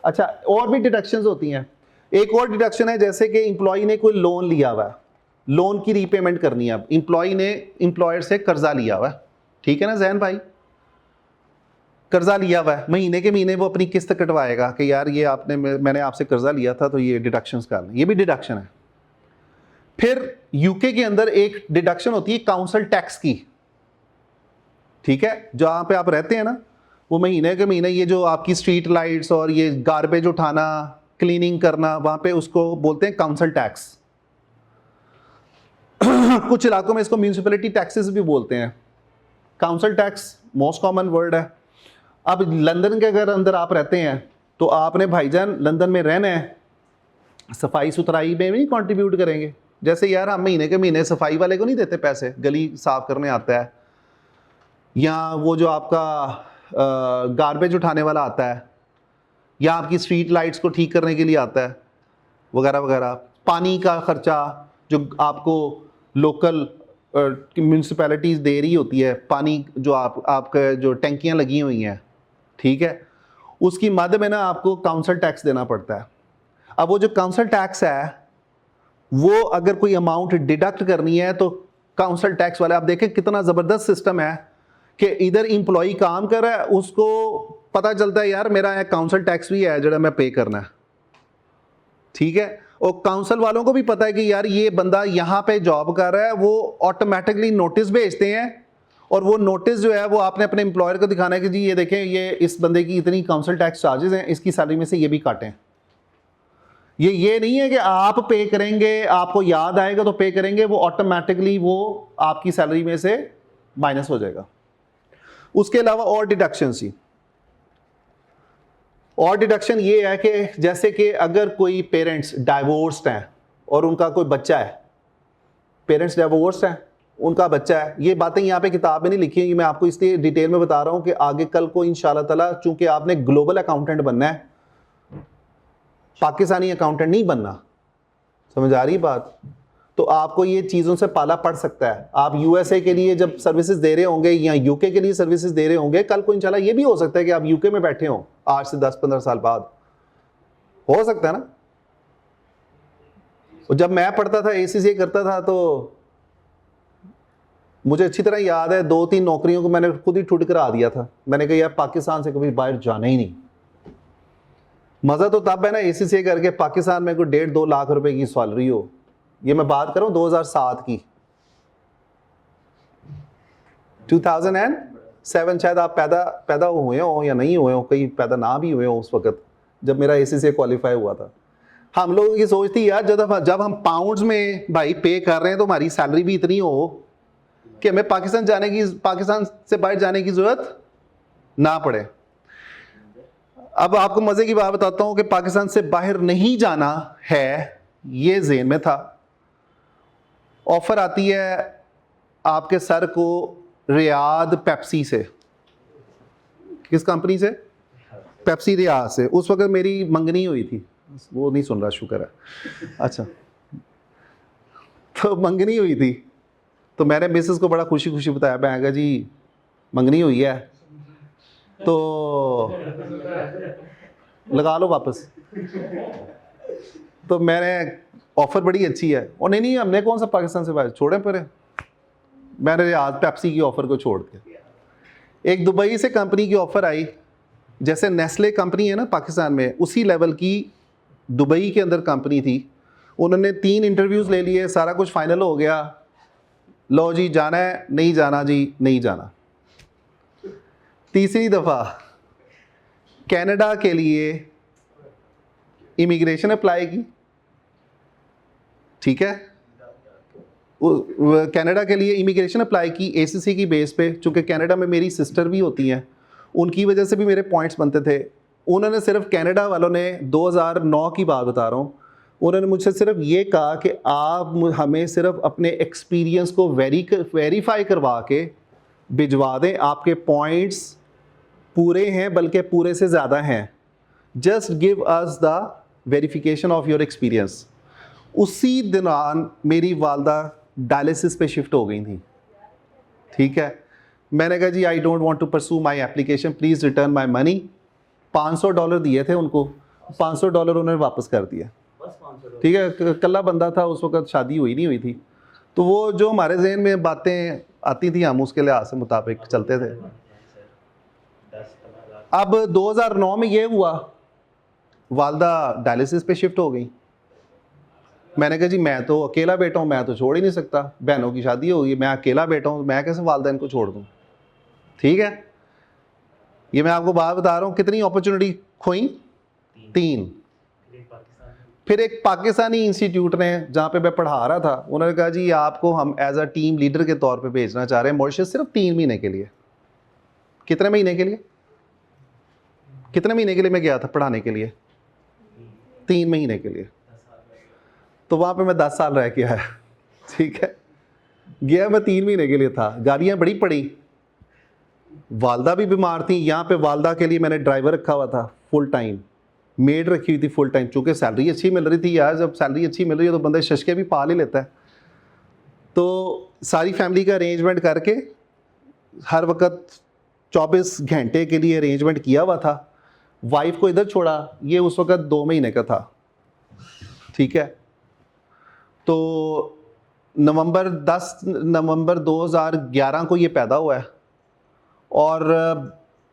अच्छा, और भी डिडक्शंस होती हैं। एक और डिडक्शन है, जैसे कि एम्प्लॉय ने कोई लोन लिया हुआ है, लोन की रीपेमेंट करनी है। अब एम्प्लॉय ने एम्प्लॉयर से कर्जा लिया हुआ है, ठीक है ना जैन भाई, कर्जा लिया हुआ है, महीने के महीने वो अपनी किस्त कटवाएगा कि यार ये आपने, मैंने आपसे कर्जा लिया था तो ये डिडक्शंस कर लें, ये भी डिडक्शन है। फिर यूके के अंदर एक डिडक्शन होती है काउंसिल टैक्स की, ठीक है, जहां पे आप रहते हैं ना, वो महीने के महीने ये जो आपकी स्ट्रीट लाइट्स और ये गार्बेज उठाना, क्लीनिंग करना, वहां पे उसको बोलते हैं काउंसिल टैक्स। कुछ इलाकों में इसको म्यूनिसिपैलिटी टैक्सेस भी बोलते हैं। Council tax most common word है। अब लंदन के अगर अंदर आप रहते हैं तो आपने भाईजान लंदन में रहना है, सफाई सुथराई में भी कंट्रीब्यूट करेंगे। जैसे यार हम महीने के महीने सफाई वाले को नहीं देते पैसे, गली साफ करने आता है, या वो जो आपका गार्बेज उठाने वाला आता है, या आपकी स्ट्रीट लाइट्स को ठीक करने के लिए आता है, वगैरह वगैरह। पानी का खर्चा जो आपको लोकल म्यूनसिपैलिटीज़ दे रही होती है, पानी जो आपका जो टैंकियाँ लगी हुई हैं, ठीक है, उसकी मद में ना आपको काउंसिल टैक्स देना पड़ता है। अब वो जो काउंसिल टैक्स है वो अगर कोई अमाउंट डिडक्ट करनी है तो काउंसिल टैक्स वाले, आप देखें कितना ज़बरदस्त सिस्टम है कि इधर एम्प्लॉय काम कर रहा है, उसको पता चलता है यार मेरा एक काउंसिल टैक्स भी है जो मैं पे करना है, ठीक है, और काउंसिल वालों को भी पता है कि यार ये बंदा यहाँ पे जॉब कर रहा है, वो ऑटोमेटिकली नोटिस भेजते हैं, और वो नोटिस जो है वो आपने अपने एम्प्लॉयर को दिखाना है कि जी ये देखें ये इस बंदे की इतनी काउंसिल टैक्स चार्जेस हैं, इसकी सैलरी में से ये भी काटें। ये नहीं है कि आप पे करेंगे, आपको याद आएगा तो पे करेंगे, वो ऑटोमेटिकली वो आपकी सैलरी में से माइनस हो जाएगा। उसके अलावा और डिडक्शंस ही, और डिडक्शन ये है कि जैसे कि अगर कोई पेरेंट्स डाइवोर्स्ड हैं और उनका कोई बच्चा है, पेरेंट्स डाइवोर्स्ड हैं, उनका बच्चा है, ये बातें यहाँ पे किताब में नहीं लिखी हैं, मैं आपको इसलिए डिटेल में बता रहा हूँ कि आगे कल को इंशाल्लाह ताला, चूंकि आपने ग्लोबल अकाउंटेंट बनना है, पाकिस्तानी अकाउंटेंट नहीं बनना, समझ आ रही बात, तो आपको ये चीज़ों से पाला पड़ सकता है। आप यूएसए के लिए जब सर्विसेज दे रहे होंगे या यूके के लिए सर्विसेज दे रहे होंगे, कल को इंशाल्लाह ये भी हो सकता है कि आप यूके में बैठे हो आज से 10-15 साल बाद, हो सकता है ना। और जब मैं पढ़ता था, ACCA करता था, तो मुझे अच्छी तरह याद है 2-3 नौकरियों को मैंने खुद ही ठुट करा दिया था। मैंने कहा यार पाकिस्तान से कभी बाहर जाना ही नहीं। मज़ा तो तब है ना ACCA करके पाकिस्तान में कोई 1.5-2 लाख रुपए की सैलरी हो। ये मैं बात कर रहा हूँ 2007 की, 2007 शायद आप पैदा हुए हो या नहीं हुए हो, कहीं पैदा ना भी हुए हो उस वक्त जब मेरा ACCA क्वालिफाई हुआ था। हम लोग ये सोचते यार जब हम पाउंड्स में भाई पे कर रहे हैं तो हमारी सैलरी भी इतनी हो कि हमें पाकिस्तान से बाहर जाने की जरूरत ना पड़े। अब आपको मजे की बात बताता हूं कि पाकिस्तान से बाहर नहीं जाना है, ये ज़हन में था। ऑफर आती है आपके सर को रियाद पेप्सी से, किस कंपनी से? पेप्सी रियाद से। उस वक्त मेरी मंगनी हुई थी, वो नहीं सुन रहा, शुक्र है। अच्छा, तो मंगनी हुई थी, तो मैंने मिसेस को बड़ा खुशी खुशी बताया, मैं कहा जी मंगनी हुई है तो लगा लो वापस। तो मैंने, ऑफर बड़ी अच्छी है, और नहीं हमने कौन सा पाकिस्तान से बाहर छोड़े पर, मैंने आज पेप्सी की ऑफर को छोड़ के एक दुबई से कंपनी की ऑफर आई, जैसे नेस्ले कंपनी है ना पाकिस्तान में, उसी लेवल की दुबई के अंदर कंपनी थी। उन्होंने 3 इंटरव्यूज़ ले लिए, सारा कुछ फाइनल हो गया, लो जी जाना है, नहीं जाना जी नहीं जाना। तीसरी दफ़ा कनाडा के लिए इमिग्रेशन अप्लाई की, ठीक है, कनाडा के लिए इमिग्रेशन अप्लाई की ACCA की बेस पे, चूँकि कनाडा में मेरी सिस्टर भी होती हैं, उनकी वजह से भी मेरे पॉइंट्स बनते थे। उन्होंने सिर्फ, कनाडा वालों ने 2009 की बात बता रहा हूँ, उन्होंने मुझसे सिर्फ ये कहा कि आप हमें सिर्फ अपने एक्सपीरियंस को वेरीफाई करवा के भिजवा दें, आपके पॉइंट्स पूरे हैं बल्कि पूरे से ज़्यादा हैं, just give us the verification of your experience. उसी दौरान मेरी वालदा डायलिसिस पे शिफ्ट हो गई थी, ठीक है। मैंने कहा जी I don't want to pursue my application, please return my money. $500 दिए थे उनको, $500 उन्होंने वापस कर दिया। ठीक है, कल्ला बंदा था उस वक्त, शादी नहीं हुई थी, तो वो जो हमारे जहन में बातें आती थी हम उसके लिहाज से मुताबिक चलते थे। अब 2009 में ये हुआ, वालदा डायलिसिस पे शिफ्ट हो गई। मैंने कहा जी मैं तो अकेला बेटा हूँ, मैं तो छोड़ ही नहीं सकता, बहनों की शादी होगी, मैं अकेला बेटा हूँ, मैं कैसे वालदा इनको छोड़ दूँ। ठीक है, ये मैं आपको बात बता रहा हूँ, कितनी अपॉर्चुनिटी खोई, 3। फिर एक पाकिस्तानी इंस्टीट्यूट ने जहाँ पे मैं पढ़ा रहा था, उन्होंने कहा जी आपको हम एज अ टीम लीडर के तौर पे भेजना चाह रहे हैं मॉरिशस, सिर्फ 3 महीने के लिए। कितने महीने के लिए? कितने महीने के लिए मैं गया था पढ़ाने के लिए? 3 महीने के लिए। तो वहाँ पे मैं 10 साल रह के आया। ठीक है, गया मैं 3 महीने के लिए था, गाड़ियाँ बड़ी पड़ी, वालदा भी बीमार थी। यहाँ पे वालदा के लिए मैंने ड्राइवर रखा हुआ था फुल टाइम, मेड रखी हुई थी फुल टाइम, चूँकि सैलरी अच्छी मिल रही थी यार, जब सैलरी अच्छी मिल रही है तो बंदा शशके भी पाल ही लेता है। तो सारी फैमिली का अरेंजमेंट करके हर वक्त 24 घंटे के लिए अरेंजमेंट किया हुआ था। वाइफ को इधर छोड़ा, ये उस वक्त 2 महीने का था। ठीक है, तो नवंबर 2011 को ये पैदा हुआ है और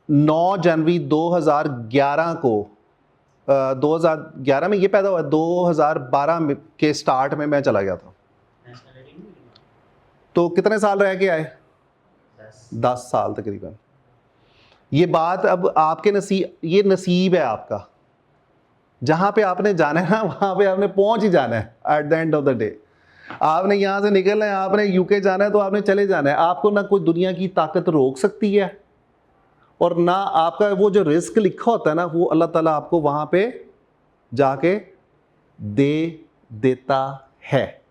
9 जनवरी 2011 को 2011 में ये पैदा हुआ, 2012 के स्टार्ट में मैं चला गया था। तो कितने साल रह के आए? 10 साल तकरीबन। ये बात अब आपके नसीब, ये नसीब है आपका, जहाँ पे आपने जाना है ना वहाँ पे आपने पहुँच ही जाना है। At the end of the day आपने यहाँ से निकलना है, आपने यूके जाना है तो आपने चले जाना है। आपको ना कोई दुनिया की ताकत रोक सकती है और ना आपका वो जो रिस्क लिखा होता है ना, वो अल्लाह ताला आपको वहाँ पे जाके दे देता है।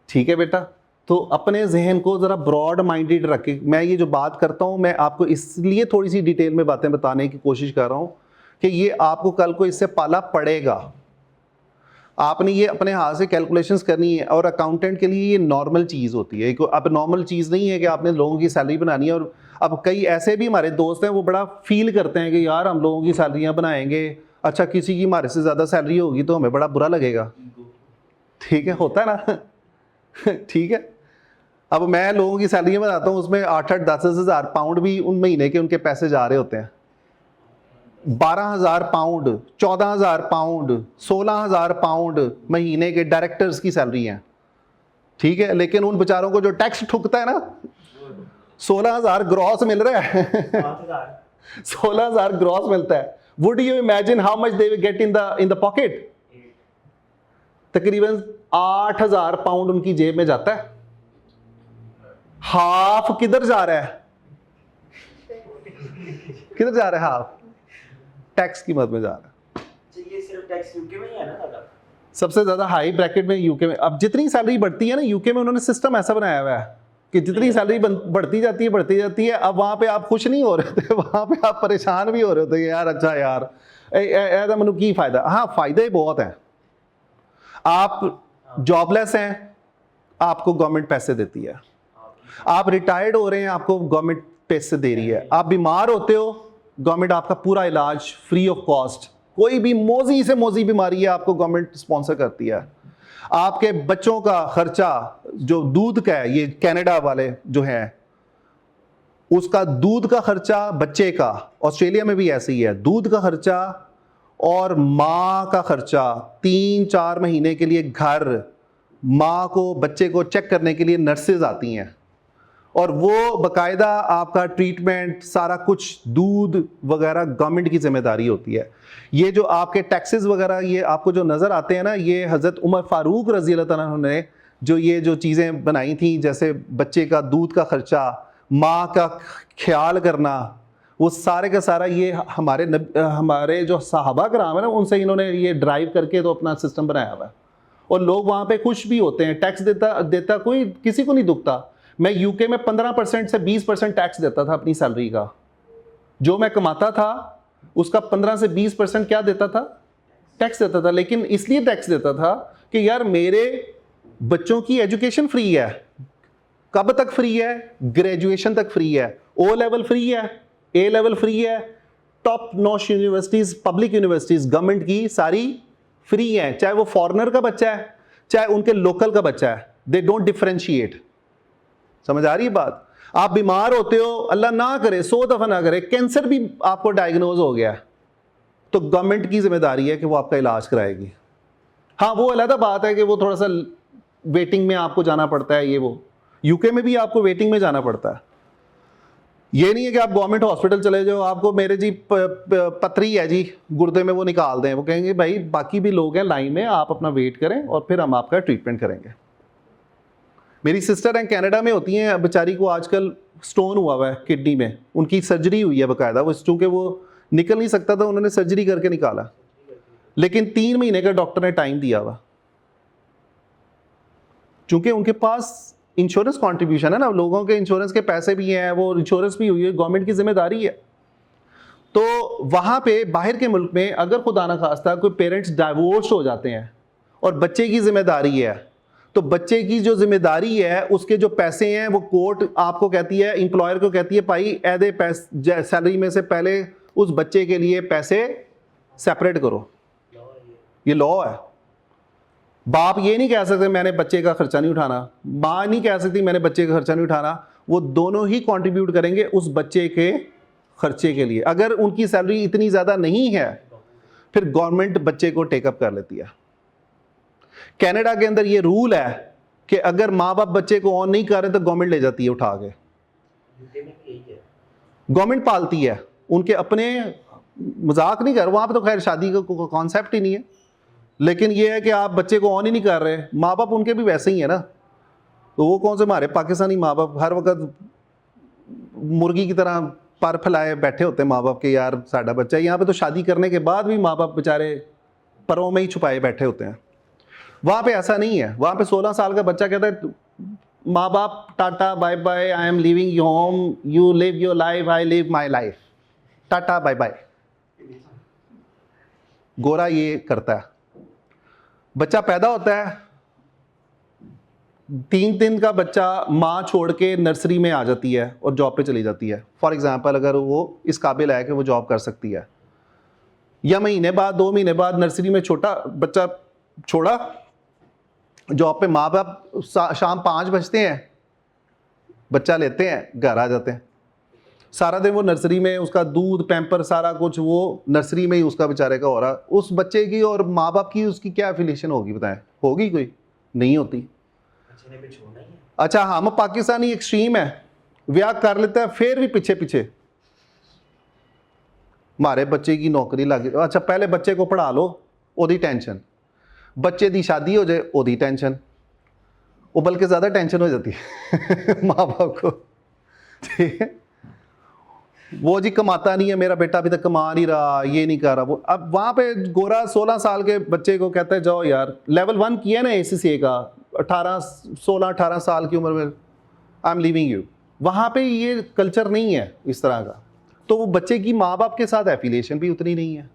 ठीक है बेटा, तो अपने जहन को ज़रा ब्रॉड माइंडेड रखें। मैं ये जो बात करता हूँ, मैं आपको इसलिए थोड़ी सी डिटेल में बातें बताने की कोशिश कर रहा हूँ कि ये आपको कल को इससे पाला पड़ेगा। आपने ये अपने हाथ से कैलकुलेशंस करनी है, और अकाउंटेंट के लिए ये नॉर्मल चीज़ होती है। अब नॉर्मल चीज़ नहीं है कि आपने लोगों की सैलरी बनानी है। और अब कई ऐसे भी हमारे दोस्त हैं, वो बड़ा फील करते हैं कि यार हम लोगों की सैलरियाँ बनाएंगे, अच्छा किसी की हमारे से ज़्यादा सैलरी होगी तो हमें बड़ा बुरा लगेगा। ठीक है, होता है ना। ठीक है, अब मैं लोगों की सैलरियाँ बनाता हूँ, उसमें 8-8, 10-10 हज़ार पाउंड भी उन महीने के उनके पैसे जा रहे होते हैं। 12,000 पाउंड, 14,000 पाउंड, 16,000 पाउंड महीने के डायरेक्टर्स की सैलरी है। ठीक है, लेकिन उन बेचारों को जो टैक्स ठुकता है ना, 16,000 ग्रॉस मिल रहा है। 16,000 ग्रॉस मिलता है। Would you imagine how much they will get in the pocket? तकरीबन 8,000 पाउंड उनकी जेब में जाता है। हाफ किधर जा रहा है? किधर जा रहा है हाफ? टैक्स की मद में जा रहा है। ये सिर्फ टैक्स यूके में ही है ना दादा? सबसे ज्यादा हाई ब्रैकेट में यूके में। अब जितनी सैलरी बढ़ती है ना यूके में, उन्होंने सिस्टम ऐसा बनाया हुआ है कि जितनी सैलरी बढ़ती जाती है। अब वहां पे आप खुश नहीं हो रहे थे, वहां पे आप परेशान भी हो रहे थे यार, अच्छा यार ऐसा मनु की फायदा। हाँ, फायदे बहुत हैं। आप जॉबलेस हैं, आपको गवर्नमेंट पैसे देती है। आप रिटायर्ड हो रहे हैं, आपको गवर्नमेंट पैसे दे रही है। आप बीमार होते हो, गवर्नमेंट आपका पूरा इलाज फ्री ऑफ कॉस्ट, कोई भी मोजी से मोजी बीमारी है आपको गवर्नमेंट स्पॉन्सर करती है। आपके बच्चों का खर्चा जो दूध का है, ये कनाडा वाले जो हैं, उसका दूध का खर्चा बच्चे का, ऑस्ट्रेलिया में भी ऐसे ही है, दूध का खर्चा और माँ का खर्चा, 3-4 महीने के लिए घर, माँ को बच्चे को चेक करने के लिए नर्सेज आती हैं और वो बाकायदा आपका ट्रीटमेंट सारा कुछ, दूध वगैरह गवर्नमेंट की जिम्मेदारी होती है। ये जो आपके टैक्सेस वगैरह ये आपको जो नज़र आते हैं ना, ये हज़रत उमर फारूक रज़ी अल्लाह तआला ने जो चीज़ें बनाई थी, जैसे बच्चे का दूध का खर्चा, माँ का ख्याल करना, वो सारे का सारा ये हमारे जो सहाबा कराम है ना, उनसे इन्होंने ये ड्राइव करके तो अपना सिस्टम बनाया हुआ है। और लोग वहाँ पे खुश भी होते हैं। टैक्स देता कोई किसी को नहीं दुखता। मैं यूके में 15% से 20% टैक्स देता था अपनी सैलरी का। जो मैं कमाता था उसका 15 से 20% क्या देता था? टैक्स देता था। लेकिन इसलिए टैक्स देता था कि यार मेरे बच्चों की एजुकेशन फ्री है। कब तक फ्री है? ग्रेजुएशन तक फ्री है। ओ लेवल फ्री है, ए लेवल फ्री है, top notch universities, public universities government की सारी फ्री हैं, चाहे वो फॉरेनर का बच्चा है चाहे उनके लोकल का बच्चा है, दे डोंट डिफरेंशिएट। समझ आ रही है बात? आप बीमार होते हो, अल्लाह ना करे 100 दफ़ा ना करे, कैंसर भी आपको डायग्नोज हो गया, तो गवर्नमेंट की जिम्मेदारी है कि वो आपका इलाज कराएगी। हाँ, वो अलग बात है कि वो थोड़ा सा वेटिंग में आपको जाना पड़ता है, ये वो यूके में भी आपको वेटिंग में जाना पड़ता है। ये नहीं है कि आप गवर्नमेंट हॉस्पिटल चले जाओ, आपको मेरे जी पथरी है जी गुर्दे में, वो निकाल दें, वो कहेंगे भाई बाकी भी लोग हैं लाइन में, आप अपना वेट करें और फिर हम आपका ट्रीटमेंट करेंगे। मेरी सिस्टर हैं कनाडा में, होती हैं, बेचारी को आजकल स्टोन हुआ है किडनी में, उनकी सर्जरी हुई है बाकायदा, वो चूँकि वो निकल नहीं सकता था, उन्होंने सर्जरी करके निकाला, लेकिन 3 महीने का डॉक्टर ने टाइम दिया हुआ, चूँकि उनके पास इंश्योरेंस कॉन्ट्रीब्यूशन है ना, लोगों के इंश्योरेंस के पैसे भी हैं, वो इंश्योरेंस भी हुई है, गवर्नमेंट की जिम्मेदारी है। तो वहाँ पे बाहर के मुल्क में अगर खुदा ना खास्ता कोई पेरेंट्स डाइवोर्स हो जाते हैं और बच्चे की जिम्मेदारी है, तो बच्चे की जो जिम्मेदारी है उसके जो पैसे हैं वो कोर्ट आपको कहती है, एम्प्लॉयर को कहती है भाई ऐदे पैसे सैलरी में से पहले उस बच्चे के लिए पैसे सेपरेट करो, ये लॉ है। बाप ये नहीं कह सकते मैंने बच्चे का खर्चा नहीं उठाना, माँ नहीं कह सकती मैंने बच्चे का खर्चा नहीं उठाना, वो दोनों ही कंट्रीब्यूट करेंगे उस बच्चे के खर्चे के लिए। अगर उनकी सैलरी इतनी ज़्यादा नहीं है फिर गवर्नमेंट बच्चे को टेकअप कर लेती है। कनाडा के अंदर ये रूल है कि अगर माँ बाप बच्चे को ऑन नहीं कर रहे तो गवर्नमेंट ले जाती है उठा के, गवर्नमेंट पालती है उनके अपने, मजाक नहीं कर, वहाँ पे तो खैर शादी का कॉन्सेप्ट ही नहीं है, लेकिन ये है कि आप बच्चे को ऑन ही नहीं कर रहे, माँ बाप उनके भी वैसे ही है ना, तो वो कौन से हमारे पाकिस्तानी माँ बाप हर वक्त मुर्गी की तरह पर फैलाए बैठे होते हैं माँ बाप के, यार साडा बच्चा है। यहाँ पे तो शादी करने के बाद भी माँ बाप बेचारे परों में ही छुपाए बैठे होते हैं। वहाँ पे ऐसा नहीं है, वहाँ पे 16 साल का बच्चा कहता है माँ बाप tata bye bye, I am leaving you home, you live your life, I live my life, tata bye bye. गोरा ये करता है। बच्चा पैदा होता है, 3 दिन का बच्चा माँ छोड़ के नर्सरी में आ जाती है और जॉब पे चली जाती है। फॉर एग्जांपल अगर वो इस काबिल है कि वो जॉब कर सकती है, या महीने बाद 2 महीने बाद नर्सरी में छोटा बच्चा छोड़ा जॉब पे, माँ बाप शाम 5 बजते हैं बच्चा लेते हैं घर आ जाते हैं, सारा दिन वो नर्सरी में, उसका दूध पैम्पर सारा कुछ वो नर्सरी में ही उसका बेचारे का हो रहा। उस बच्चे की और माँ बाप की उसकी क्या एफिलिएशन होगी बताएं? होगी कोई? नहीं होती। अच्छा, हम पाकिस्तानी एक्सट्रीम है, ब्याह कर लेता है फिर भी पीछे पीछे हमारे बच्चे की नौकरी लग, अच्छा पहले बच्चे को पढ़ा लो ओदी टेंशन, बच्चे की शादी हो जाए ओदी टेंशन, वो बल्कि ज़्यादा टेंशन हो जाती है माँ बाप को, ठीक है। वो जी कमाता नहीं है, मेरा बेटा अभी तक कमा नहीं रहा, ये नहीं कर रहा वो। अब वहाँ पे गोरा 16 साल के बच्चे को कहता है जाओ यार, लेवल 1 किया ना ACCA का, 16-18 साल की उम्र में आई एम लीविंग यू। वहाँ पे ये कल्चर नहीं है इस तरह का, तो वो बच्चे की माँ बाप के साथ एफिलिएशन भी उतनी नहीं है।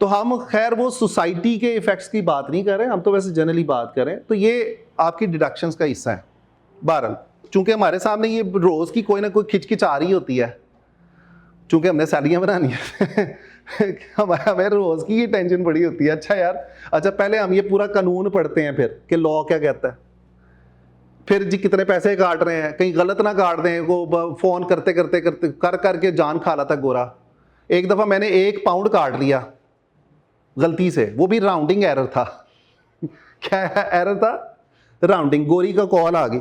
तो हम खैर वो सोसाइटी के इफ़ेक्ट्स की बात नहीं कर रहे, हम तो वैसे जनरली बात करें, तो ये आपकी डिडक्शंस का हिस्सा है। बहरहाल चूँकि हमारे सामने ये रोज़ की कोई ना कोई खिचकिच आ रही होती है, चूँकि हमने सैलरियाँ बनानी है हमें रोज़ की ये टेंशन बड़ी होती है। अच्छा यार, अच्छा पहले हम ये पूरा कानून पढ़ते हैं फिर कि लॉ क्या कहता है, फिर जी कितने पैसे काट रहे हैं, कहीं गलत ना काट दें, वो फ़ोन करते करते करते कर करके जान खा लाता गोरा। एक दफ़ा मैंने 1 पाउंड काट लिया गलती से, वो भी राउंडिंग एरर था क्या एरर था? राउंडिंग। गोरी का कॉल आ गई,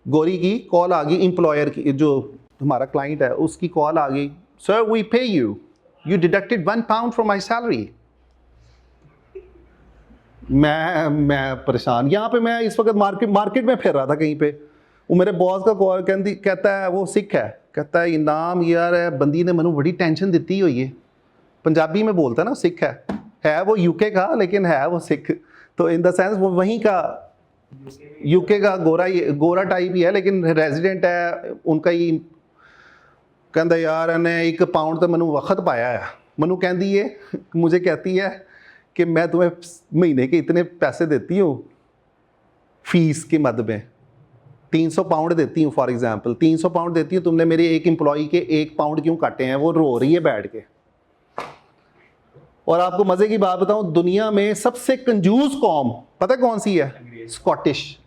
गोरी की कॉल आ गई, एम्प्लॉयर की, जो हमारा क्लाइंट है उसकी कॉल आ गई, सर वी पे you, you deducted 1 pound from my salary. मैं परेशान। यहाँ पे मैं इस वक्त मार्केट में फिर रहा था कहीं पे, वो मेरे बॉस का कॉल कहता है, वो सिख है, कहता है इनाम यार है बंदी ने मैनू बड़ी टेंशन दी हुई है, पंजाबी में बोलता है ना, सिख है वो यूके का लेकिन है वो सिख, तो इन द सेंस वो वहीं का यूके का गोरा टाइप ही है लेकिन रेजिडेंट है उनका ही। कहता यार इन्हें 1 पाउंड तो मैनू वक्त पाया है, मैनू कहती है, मुझे कहती है कि मैं तुम्हें महीने के इतने पैसे देती हूँ फीस के मद में, 300 पाउंड देती हूँ फॉर एग्जांपल, 300 पाउंड देती हूँ, तुमने मेरे एक एम्प्लॉई के 1 पाउंड क्यों काटे हैं? वो रो रही है बैठ के। और आपको मजे की बात बताऊं, दुनिया में सबसे कंजूस कौम पता है कौन सी है? स्कॉटिश,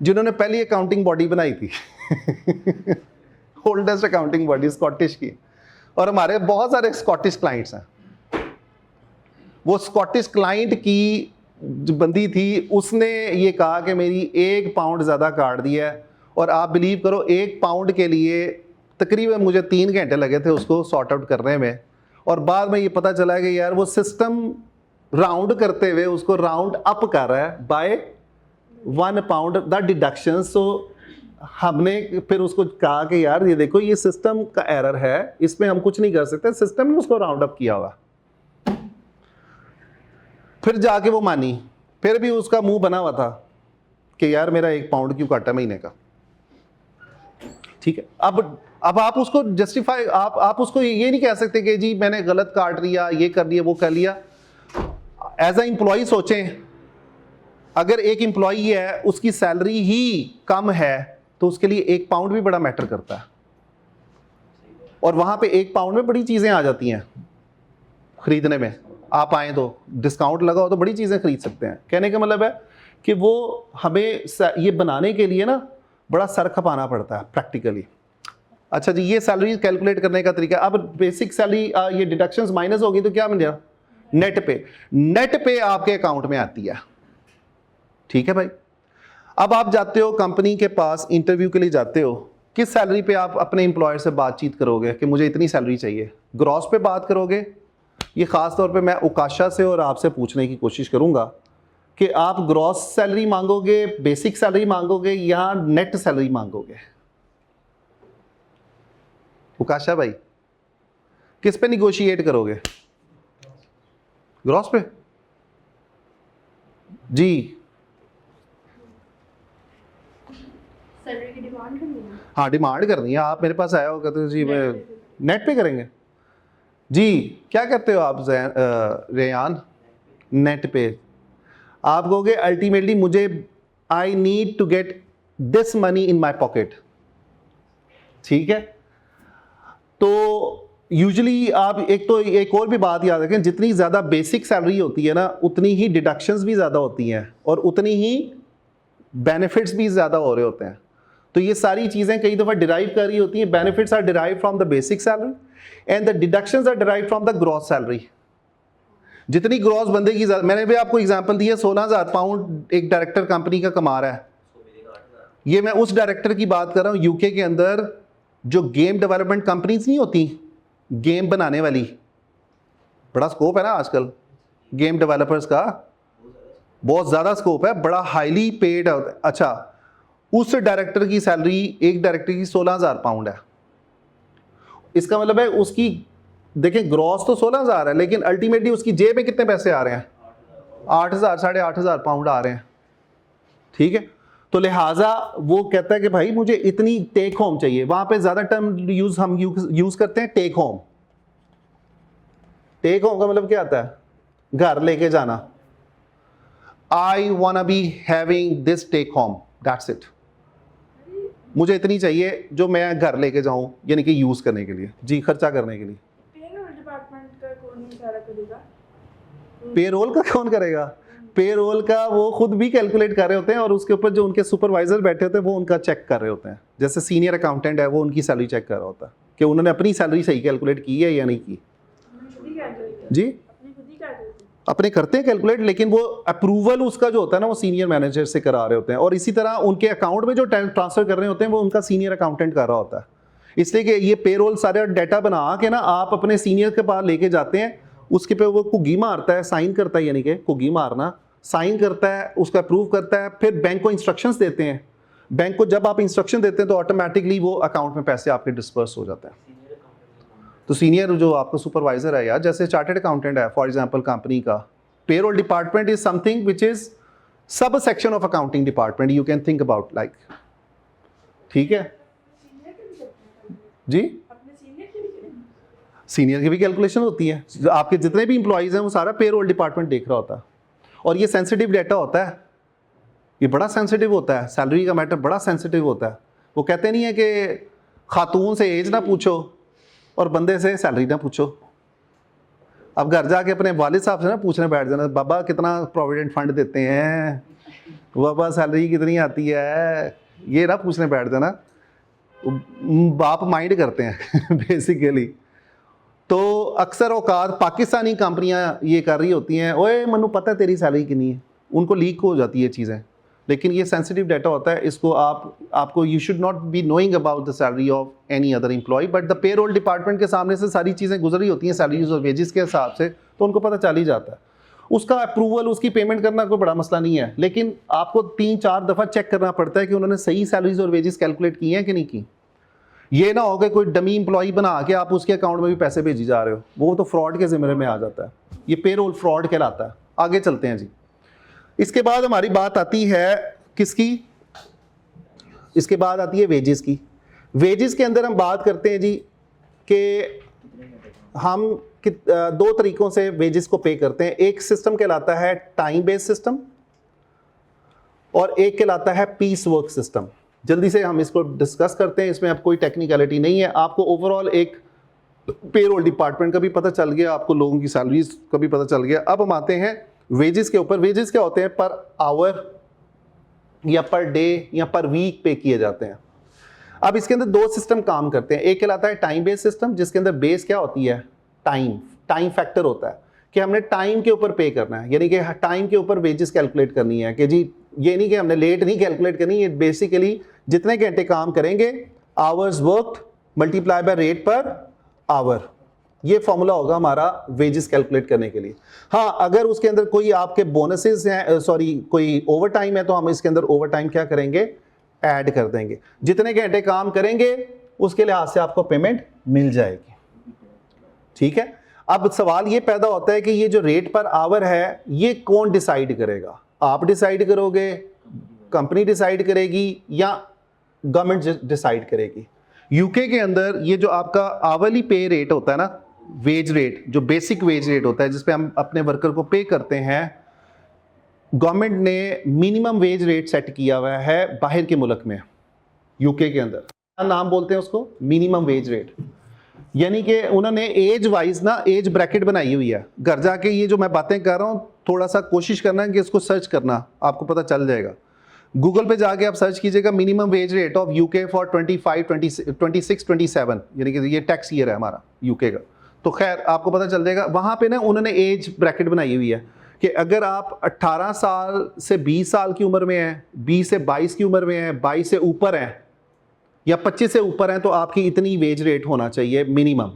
जिन्होंने पहली अकाउंटिंग बॉडी बनाई थी ओल्डेस्ट अकाउंटिंग बॉडी स्कॉटिश की। और हमारे बहुत सारे स्कॉटिश क्लाइंट्स हैं। वो स्कॉटिश क्लाइंट की जो बंदी थी, उसने ये कहा कि मेरी 1 पाउंड ज़्यादा काट दिया है। और आप बिलीव करो 1 पाउंड के लिए तकरीबन मुझे 3 घंटे लगे थे उसको सॉर्ट आउट करने में। और बाद में ये पता चला कि यार वो सिस्टम राउंड करते हुए उसको राउंड अप कर रहा है बाय 1 पाउंड द डिडक्शन। सो हमने फिर उसको कहा कि यार ये देखो ये सिस्टम का एरर है, इसमें हम कुछ नहीं कर सकते, सिस्टम ने उसको राउंड अप किया हुआ। फिर जाके वो मानी, फिर भी उसका मुंह बना हुआ था कि यार मेरा 1 पाउंड क्यों काटा महीने का। ठीक है, अब आप उसको जस्टिफाई, आप उसको ये नहीं कह सकते कि जी मैंने गलत काट लिया, ये कर लिया, वो कर लिया। एज अ एम्प्लॉय सोचें, अगर एक एम्प्लॉय है उसकी सैलरी ही कम है तो उसके लिए 1 पाउंड भी बड़ा मैटर करता है। और वहां पे 1 पाउंड में बड़ी चीजें आ जाती हैं खरीदने में। आप आए तो डिस्काउंट लगा हो तो बड़ी चीजें खरीद सकते हैं। कहने का मतलब है कि वो हमें ये बनाने के लिए ना बड़ा सर खपाना पड़ता है प्रैक्टिकली। अच्छा जी, ये सैलरी कैलकुलेट करने का तरीका। अब बेसिक सैलरी ये डिडक्शंस माइनस होगी तो क्या बन गया? नेट पे। नेट पे आपके अकाउंट में आती है। ठीक है भाई। अब आप जाते हो कंपनी के पास, इंटरव्यू के लिए जाते हो, किस सैलरी पे आप अपने एम्प्लॉयर से बातचीत करोगे कि मुझे इतनी सैलरी चाहिए? ग्रॉस पे बात करोगे? ये खास तौर पे मैं उकाशा से और आपसे पूछने की कोशिश करूंगा कि आप ग्रॉस सैलरी मांगोगे, बेसिक सैलरी मांगोगे या नेट सैलरी मांगोगे? उकाशा भाई, किस पे निगोशिएट करोगे? ग्रॉस पे? जी सैलरी की डिमांड करनी है। हाँ, डिमांड करनी है। आप मेरे पास आया होगा तो जी मैं नेट पे करेंगे। जी क्या कहते हो आप रेयान? नेट पे आप कहोगे अल्टीमेटली मुझे I need to get this money in my pocket. ठीक है, तो यूजुअली आप एक और भी बात याद रखें, जितनी ज़्यादा बेसिक सैलरी होती है ना उतनी ही डिडक्शंस भी ज़्यादा होती हैं और उतनी ही बेनिफिट्स भी ज़्यादा हो रहे होते हैं। तो ये सारी चीज़ें कई दफ़ा डिराइव कर रही होती हैं। Benefits are derive from the basic salary and the deductions are derive from the gross salary. जितनी ग्रॉस बंदे की, मैंने भी आपको एग्जांपल दी है, 16,000 पाउंड एक डायरेक्टर कंपनी का कमा रहा है। ये मैं उस डायरेक्टर की बात कर रहा हूँ यूके के अंदर जो गेम डेवलपमेंट कंपनीज नहीं होती, गेम बनाने वाली, बड़ा स्कोप है ना आजकल गेम डेवलपर्स का, बहुत ज़्यादा स्कोप है, बड़ा हाईली पेड है। अच्छा, उस डायरेक्टर की सैलरी, एक डायरेक्टर की 16,000 पाउंड है। इसका मतलब है उसकी, देखें ग्रॉस तो 16,000 है लेकिन अल्टीमेटली उसकी जेब में कितने पैसे आ रहे हैं? 8,000 8,500 पाउंड आ रहे हैं। ठीक है, तो लिहाजा वो कहता है कि भाई मुझे इतनी टेक होम चाहिए। वहां पे ज्यादा टर्म हम यूज करते हैं टेक होम। टेक होम का मतलब क्या आता है? घर लेके जाना। I wanna be having this take home, that's it. मुझे इतनी चाहिए जो मैं घर लेके जाऊं, यानी कि यूज करने के लिए, जी खर्चा करने के लिए। पेरोल डिपार्टमेंट का कौन ही सारा करेगा? पेरोल का कौन करेगा? पेरोल का वो खुद भी कैलकुलेट कर रहे होते हैं और उसके ऊपर जो उनके सुपरवाइजर बैठे होते हैं वो उनका चेक कर रहे होते हैं। जैसे सीनियर अकाउंटेंट है वो उनकी सैलरी चेक कर रहा होता है कि उन्होंने अपनी सैलरी सही कैलकुलेट की है या नहीं की। जी अपने करते हैं कैलकुलेट, लेकिन वो अप्रूवल उसका जो होता है ना वो सीनियर मैनेजर से करा रहे होते हैं। और इसी तरह उनके अकाउंट में जो ट्रांसफर कर रहे होते हैं वो उनका सीनियर अकाउंटेंट कर रहा होता है। इसलिए कि ये पेरोल सारे डाटा बना के ना आप अपने सीनियर के पास लेके जाते हैं, उसके पे वो कुगी मारता है, साइन करता है, यानी कि कुगी मारना, साइन करता है, उसका अप्रूव करता है, फिर बैंक को इंस्ट्रक्शंस देते हैं। बैंक को जब आप इंस्ट्रक्शन देते हैं तो ऑटोमेटिकली वो अकाउंट में पैसे आपके डिस्पर्स हो जाते हैं। तो सीनियर जो आपका सुपरवाइजर है, यार जैसे चार्टर्ड अकाउंटेंट है फॉर एग्जांपल कंपनी का, payroll department is something which is sub section of accounting department, you can think about like. ठीक है जी, सीनियर की भी कैलकुलेशन होती है। आपके जितने भी इंप्लॉइज हैं वो सारा पेरोल डिपार्टमेंट देख रहा होता है। और ये सेंसिटिव डाटा होता है, ये बड़ा सेंसिटिव होता है, सैलरी का मैटर बड़ा सेंसिटिव होता है। वो कहते नहीं है कि खातून से एज ना पूछो और बंदे से सैलरी ना पूछो। अब घर जाके अपने वालिद साहब से ना पूछने बैठ जाना, बाबा कितना प्रोविडेंट फंड देते हैं, बाबा सैलरी कितनी आती है, ये ना पूछने बैठ जाना। बाप माइंड करते हैं बेसिकली। तो अक्सर औकात पाकिस्तानी कंपनियां ये कर रही होती हैं, ओए मनु पता है तेरी सैलरी कितनी है, उनको लीक हो जाती है चीज़ें। लेकिन ये सेंसिटिव डाटा होता है, इसको आपको you should not be knowing about the salary of any other employ, but the payroll department के सामने से सारी चीज़ें गुजर रही होती हैं सैलरीज और वेजेस के हिसाब से, तो उनको पता चल ही जाता है। उसका अप्रूवल, उसकी पेमेंट करना कोई बड़ा मसला नहीं है, लेकिन आपको 3-4 दफ़ा चेक करना पड़ता है कि उन्होंने सही सैलरीज और वेजेस कैलकुलेट किए हैं कि नहीं की। ये ना हो कि कोई डमी एम्प्लॉय बना के आप उसके अकाउंट में भी पैसे भेजी जा रहे हो, वो तो फ्रॉड के ज़िम्मे में आ जाता है। ये पेरोल फ्रॉड कहलाता है। आगे चलते हैं जी। इसके बाद हमारी बात आती है किसकी? इसके बाद आती है वेजेस की। वेजेस के अंदर हम बात करते हैं जी कि हम 2 तरीकों से वेजेस को पे करते हैं। एक सिस्टम कहलाता है टाइम बेस्ड सिस्टम और एक कहलाता है पीस वर्क सिस्टम। जल्दी से हम इसको डिस्कस करते हैं, इसमें अब कोई टेक्निकलिटी नहीं है। आपको ओवरऑल एक पेरोल डिपार्टमेंट का भी पता चल गया, आपको लोगों की सैलरीज का भी पता चल गया। अब हम आते हैं वेजेस के ऊपर। वेजेस क्या होते हैं? पर आवर या पर डे या पर वीक पे किए जाते हैं। अब इसके अंदर 2 सिस्टम काम करते हैं। एक कहलाता है टाइम बेस्ड सिस्टम, जिसके अंदर बेस क्या होती है? टाइम फैक्टर होता है कि हमने टाइम के ऊपर पे करना है, यानी कि टाइम के ऊपर वेजेस कैलकुलेट करनी है। कि जी ये नहीं कि हमने लेट नहीं कैलकुलेट करनी, ये बेसिकली जितने घंटे काम करेंगे, hours worked multiply by rate per hour, ये फॉर्मूला होगा हमारा वेजेस कैलकुलेट करने के लिए। हाँ, अगर उसके अंदर कोई आपके बोनसेस हैं, कोई ओवर टाइम है, तो हम इसके अंदर ओवर टाइम क्या करेंगे? ऐड कर देंगे। जितने घंटे काम करेंगे उसके लिहाज से आपको पेमेंट मिल जाएगी। ठीक है। अब सवाल ये पैदा होता है कि ये जो रेट पर आवर है, ये कौन डिसाइड करेगा? आप डिसाइड करोगे, कंपनी डिसाइड करेगी, या गवर्नमेंट डिसाइड करेगी? यूके के अंदर ये जो आपका आवरली पे रेट होता है ना, वेज रेट, जो बेसिक वेज रेट होता है जिसपे हम अपने वर्कर को पे करते हैं, गवर्नमेंट ने मिनिमम वेज रेट सेट किया हुआ है बाहर के मुल्क में। यूके के अंदर क्या नाम बोलते हैं उसको? Minimum wage rate. यानी कि उन्होंने एज वाइज ना एज ब्रैकेट बनाई हुई है। घर जाके ये जो मैं बातें कर रहा हूँ, थोड़ा सा कोशिश करना है कि इसको सर्च करना, आपको पता चल जाएगा। गूगल पे जाके आप सर्च कीजिएगा minimum wage rate of UK for 25, 26, 27, यानी कि ये टैक्स ईयर है हमारा यूके का। तो खैर आपको पता चल जाएगा। वहाँ पे ना उन्होंने एज ब्रैकेट बनाई हुई है कि अगर आप 18 साल से 20 साल की उम्र में हैं, 20 से 22 की उम्र में हैं, 22 से ऊपर हैं या 25 से ऊपर हैं, तो आपकी इतनी वेज रेट होना चाहिए मिनिमम।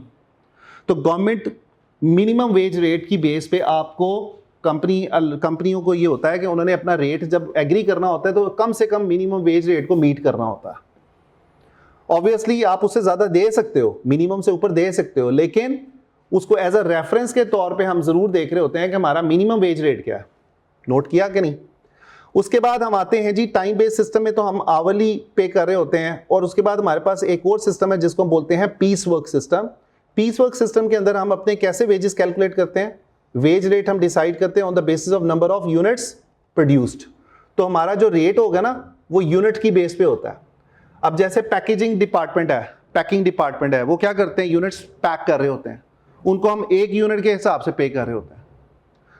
तो गवर्नमेंट मिनिमम वेज रेट की बेस पे आपको कंपनियों को ये होता है कि उन्होंने अपना रेट जब एग्री करना होता है तो कम से कम मिनिमम वेज रेट को मीट करना होता है। ऑब्वियसली आप उससे ज़्यादा दे सकते हो, मिनिमम से ऊपर दे सकते हो, लेकिन उसको एज अ रेफरेंस के तौर पे हम ज़रूर देख रहे होते हैं कि हमारा मिनिमम वेज रेट क्या है। नोट किया कि नहीं? उसके बाद हम आते हैं जी टाइम बेस्ड सिस्टम में, तो हम आवरली पे कर रहे होते हैं। और उसके बाद हमारे पास एक और सिस्टम है जिसको हम बोलते हैं piece work system. Piece work system के अंदर हम अपने कैसे वेजेस कैलकुलेट करते हैं? वेज रेट हम डिसाइड करते हैं on the basis of number of units produced. तो हमारा जो रेट होगा ना, वो यूनिट की बेस पे होता है। अब जैसे पैकेजिंग डिपार्टमेंट है, पैकिंग डिपार्टमेंट है, वो क्या करते हैं? यूनिट्स पैक कर रहे होते हैं, उनको हम 1 यूनिट के हिसाब से पे कर रहे होते हैं।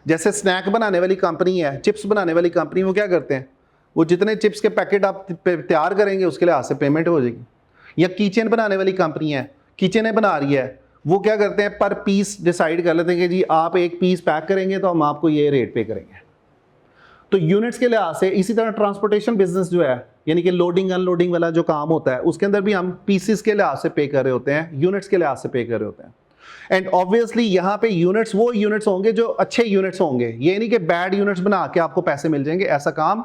जैसे स्नैक बनाने वाली कंपनी है, चिप्स बनाने वाली कंपनी, वो क्या करते हैं? वो जितने चिप्स के पैकेट आप तैयार करेंगे उसके लिहाज से पेमेंट हो जाएगी। या किचन बनाने वाली कंपनी है, किचनें बना रही है, वो क्या करते हैं? पर पीस डिसाइड कर लेते हैं कि जी आप 1 पीस पैक करेंगे तो हम आपको ये रेट पे करेंगे। तो यूनिट्स के लिहाज से इसी तरह ट्रांसपोर्टेशन बिजनेस जो है, यानी कि लोडिंग अनलोडिंग वाला जो काम होता है, उसके अंदर भी हम पीसेस के लिहाज से पे कर रहे होते हैं, यूनिट्स के लिहाज से पे कर रहे होते हैं। एंड ऑब्वियसली यहाँ पे यूनिट्स वो यूनिट्स होंगे जो अच्छे यूनिट्स होंगे। ये नहीं कि बैड यूनिट्स बना के आपको पैसे मिल जाएंगे, ऐसा काम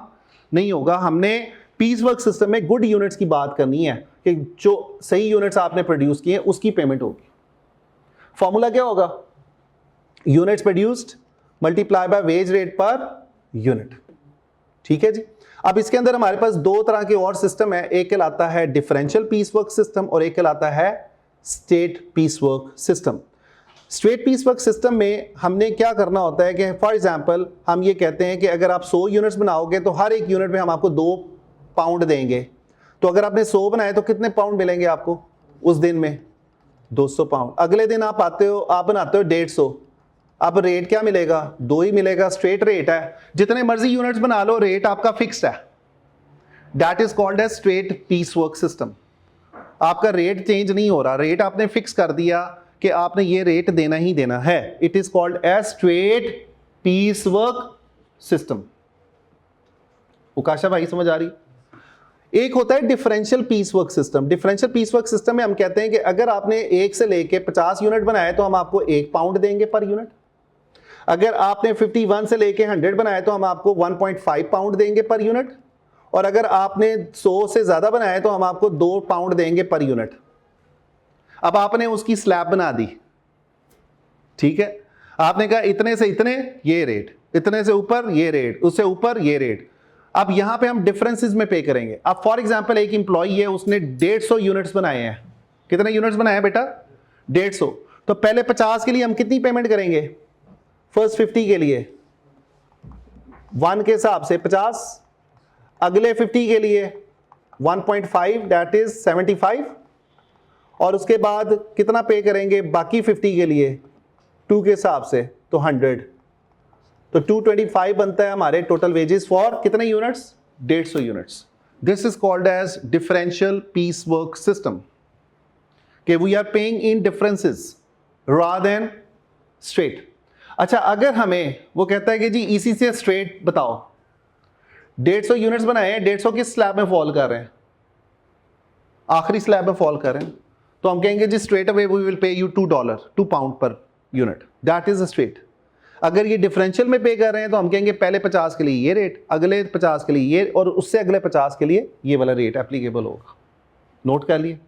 नहीं होगा। हमने पीस वर्क सिस्टम में गुड यूनिट्स की बात करनी है कि जो सही यूनिट्स आपने प्रोड्यूस किए उसकी पेमेंट होगी। फॉर्मूला क्या होगा? Units produced multiply by wage rate per unit. ठीक है जी। अब इसके अंदर हमारे पास 2 तरह के और सिस्टम है। एक कहलाता है डिफरेंशियल पीस वर्क सिस्टम और एक कहलाता है straight piece work system. Straight piece work system में हमने क्या करना होता है कि फॉर एग्जांपल हम ये कहते हैं कि अगर आप 100 यूनिट्स बनाओगे तो हर एक यूनिट में हम आपको 2 पाउंड देंगे। तो अगर आपने 100 बनाए तो कितने पाउंड मिलेंगे आपको उस दिन में? 200 पाउंड। अगले दिन आप आते हो, आप बनाते हो 150, अब रेट क्या मिलेगा? 2 ही मिलेगा, स्ट्रेट रेट है। जितने मर्जी यूनिट्स बना लो, रेट आपका फिक्स्ड है। That is called as straight piece work system. आपका रेट चेंज नहीं हो रहा, रेट आपने फिक्स कर दिया कि आपने ये रेट देना ही देना है। It is called as straight piece work system. Ukasha भाई समझ आ रही? एक होता है differential piece work system. Differential piece work system में हम कहते हैं कि अगर आपने 1 से लेके 50 यूनिट बनाए तो हम आपको 1 पाउंड देंगे पर यूनिट। अगर आपने 51 से लेके 100 बनाए तो हम आपको 1.5 पाउंड देंगे पर यूनिट। और अगर आपने 100 से ज्यादा बनाए तो हम आपको 2 पाउंड देंगे पर यूनिट। अब आपने उसकी स्लैब बना दी, ठीक है, आपने कहा इतने से इतने ये रेट, इतने से ऊपर ये रेट, उससे ऊपर ये रेट। अब यहां पे हम डिफरेंसेस में पे करेंगे। अब फॉर एग्जांपल एक इंप्लॉई है, उसने 150 यूनिट्स बनाए हैं। कितने यूनिट्स बनाए हैं बेटा? 150। तो पहले 50 के लिए हम कितनी पेमेंट करेंगे? फर्स्ट 50 के लिए 1 के हिसाब से 50, अगले 50 के लिए 1.5 दैट इज 75, और उसके बाद कितना पे करेंगे बाकी 50 के लिए? 2 के हिसाब से तो 100। तो 225 बनता है हमारे टोटल वेजेस फॉर कितने units? 150 units. This is called as differential piece work system कि we are paying in differences rather than straight. अच्छा, अगर हमें वो कहता है कि जी इसी से स्ट्रेट बताओ, 150 यूनिट्स बनाए हैं, 150 किस स्लैब में फॉल कर रहे हैं? आखिरी स्लैब में फॉल कर रहे हैं, तो हम कहेंगे जी straight away we will pay you $2, 2 pound पर unit. That is a straight. अगर ये डिफरेंशियल में पे कर रहे हैं तो हम कहेंगे पहले 50 के लिए ये रेट, अगले 50 के लिए ये, और उससे अगले 50 के लिए ये वाला रेट एप्लीकेबल होगा। नोट कर लिए?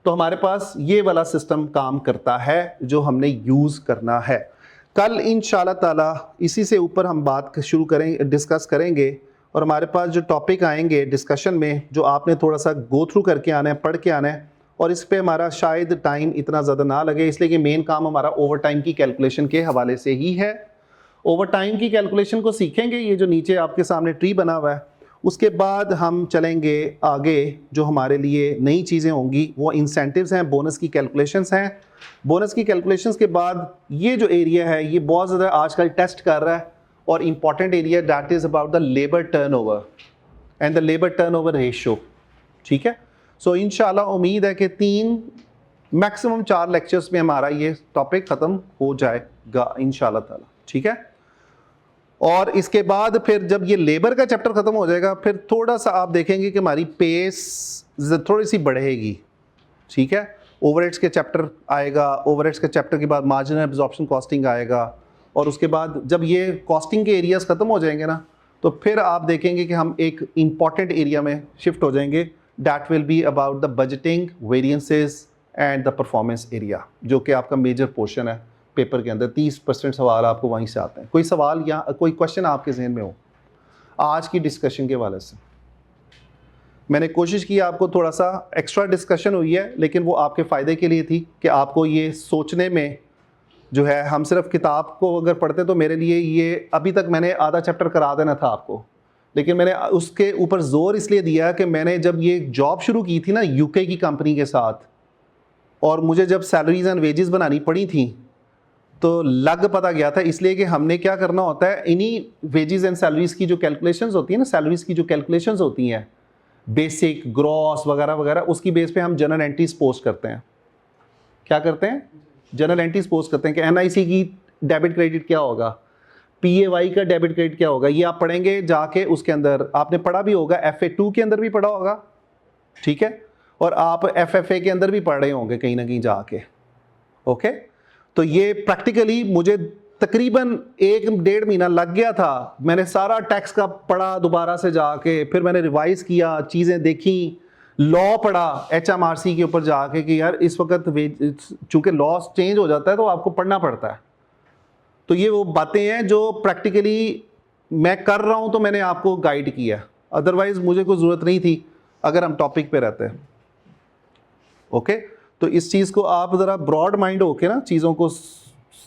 तो हमारे पास ये वाला सिस्टम काम करता है जो हमने यूज करना है। कल इंशाल्लाह ताला इसी से ऊपर हम बात शुरू करेंगे, डिस्कस करेंगे, और हमारे पास जो टॉपिक आएंगे डिस्कशन में जो आपने थोड़ा सा गो थ्रू करके आना है, पढ़ के आना है, और इस पे हमारा शायद टाइम इतना ज़्यादा ना लगे, इसलिए कि मेन काम हमारा ओवर टाइम की कैलकुलेशन के हवाले से ही है। ओवर टाइम की कैलकुलेशन को सीखेंगे, ये जो नीचे आपके सामने ट्री बना हुआ है, उसके बाद हम चलेंगे आगे। जो हमारे लिए नई चीज़ें होंगी वो इंसेंटिव्स हैं, बोनस की कैलकुलेशंस हैं। बोनस की कैलकुलेशंस के बाद ये जो एरिया है ये बहुत ज़्यादा आजकल टेस्ट कर रहा है, और important area that is about the labour turnover and the labour turnover ratio. ठीक है, सो इंशाल्लाह उम्मीद है कि 3 मैक्सिमम 4 लेक्चर्स में हमारा ये टॉपिक ख़त्म हो जाएगा इंशाल्लाह ताला। ठीक है, और इसके बाद फिर जब ये लेबर का चैप्टर ख़त्म हो जाएगा फिर थोड़ा सा आप देखेंगे कि हमारी पेस थोड़ी सी बढ़ेगी। ठीक है, ओवरहेड्स के चैप्टर आएगा, ओवरहेड्स के चैप्टर के बाद मार्जिनल एब्जॉर्प्शन कॉस्टिंग आएगा, और उसके बाद जब ये कॉस्टिंग के एरियाज ख़त्म हो जाएंगे ना, तो फिर आप देखेंगे कि हम एक इम्पॉर्टेंट एरिया में शिफ्ट हो जाएंगे। That will be about the budgeting, variances and the performance area, जो कि आपका मेजर पोर्शन है पेपर के अंदर। 30% सवाल आपको वहीं से आते हैं। कोई सवाल या कोई क्वेश्चन आपके जहन में हो आज की डिस्कशन के हवाले से? मैंने कोशिश की आपको थोड़ा सा एक्स्ट्रा डिस्कशन हुई है, लेकिन वो आपके फ़ायदे के लिए थी कि आपको ये सोचने में जो है, हम सिर्फ किताब को अगर पढ़ते तो मेरे लिए ये अभी तक मैंने आधा चैप्टर करा देना था आपको, लेकिन मैंने उसके ऊपर जोर इसलिए दिया कि मैंने जब ये जॉब शुरू की थी ना यूके की कंपनी के साथ, और मुझे जब सैलरीज एंड वेजेस बनानी पड़ी थी तो लग पता गया था। इसलिए कि हमने क्या करना होता है, इन्हीं वेजेस एंड सैलरीज की जो कैलकुलेशंस होती है ना, सैलरीज की जो कैलकुलेशंस होती हैं, बेसिक, ग्रॉस वगैरह वगैरह, उसकी बेस पे हम जनरल एंट्रीज पोस्ट करते हैं। क्या करते हैं? जनरल एंट्रीज पोस्ट करते हैं कि एनआईसी की डेबिट क्रेडिट क्या होगा, पीएवाई का डेबिट क्रेडिट क्या होगा। ये आप पढ़ेंगे जाके, उसके अंदर आपने पढ़ा भी होगा, FA2 के अंदर भी पढ़ा होगा। ठीक है, और आप FFA के अंदर भी पढ़ रहे होंगे कहीं ना कहीं जाके। ओके, तो ये प्रैक्टिकली मुझे तकरीबन 1-1.5 महीना लग गया था। मैंने सारा टैक्स का पढ़ा दोबारा से जाके, फिर मैंने रिवाइज किया, चीज़ें देखी, लॉ पढ़ा HMRC के ऊपर जाके कि यार इस वक्त चूंकि लॉ चेंज हो जाता है तो आपको पढ़ना पड़ता है। तो ये वो बातें हैं जो प्रैक्टिकली मैं कर रहा हूं, तो मैंने आपको गाइड किया, अदरवाइज मुझे कोई ज़रूरत नहीं थी अगर हम टॉपिक पे रहते हैं। ओके, तो इस चीज़ को आप ज़रा ब्रॉड माइंड होके ना चीज़ों को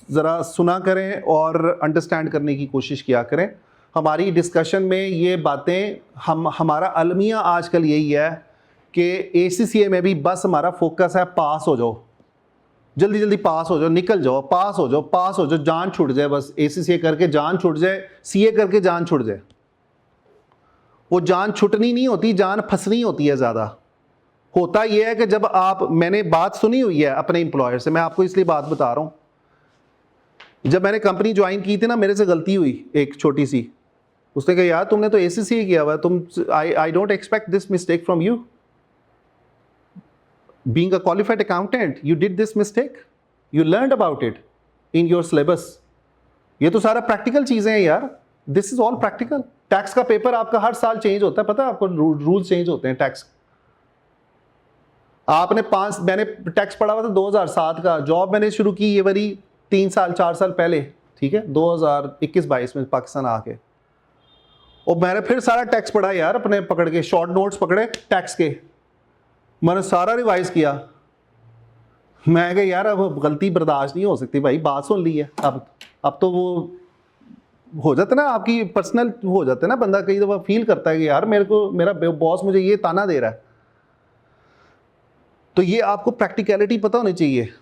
ज़रा सुना करें और अंडरस्टैंड करने की कोशिश किया करें। हमारी डिस्कशन में ये बातें हमारा अलमिया आजकल यही है कि ACCA में भी बस हमारा फोकस है पास हो जाओ, जल्दी जल्दी पास हो जाओ, निकल जाओ, पास हो जाओ, पास हो जाओ, जान छूट जाए, बस ACCA करके जान छूट जाए, CA करके जान छूट जाए। वो जान छुटनी नहीं होती, जान फंसनी होती है ज़्यादा। होता यह है कि जब आप, मैंने बात सुनी हुई है अपने एम्प्लॉयर से, मैं आपको इसलिए बात बता रहा हूँ। जब मैंने कंपनी ज्वाइन की थी ना, मेरे से गलती हुई एक छोटी सी। उसने कहा यार तुमने तो ACCA किया हुआ है, तुम, I don't expect this mistake from you. Being a qualified accountant, you did this mistake. You learned about it in your syllabus. ये तो सारा प्रैक्टिकल चीज़ें हैं यार। This is all practical. Tax का पेपर आपका हर साल चेंज होता है, पता है आपको, रूल चेंज होते हैं टैक्स। मैंने टैक्स पढ़ा हुआ था 2007 का, जॉब मैंने शुरू की ये वाली 3 साल 4 साल पहले, ठीक है, 2021-22 में पाकिस्तान आके। और मैंने फिर सारा टैक्स पढ़ा यार, अपने पकड़ के शॉर्ट नोट्स पकड़े टैक्स के, मैंने सारा रिवाइज किया। मैं कहा यार अब गलती बर्दाश्त नहीं हो सकती भाई, बात सुन ली है। अब तो वो हो जाता ना, आपकी पर्सनल हो जाता है ना, बंदा कई दफ़ा फील करता है कि यार मेरा बॉस मुझे ये ताना दे रहा है। तो ये आपको प्रैक्टिकलिटी पता होनी चाहिए।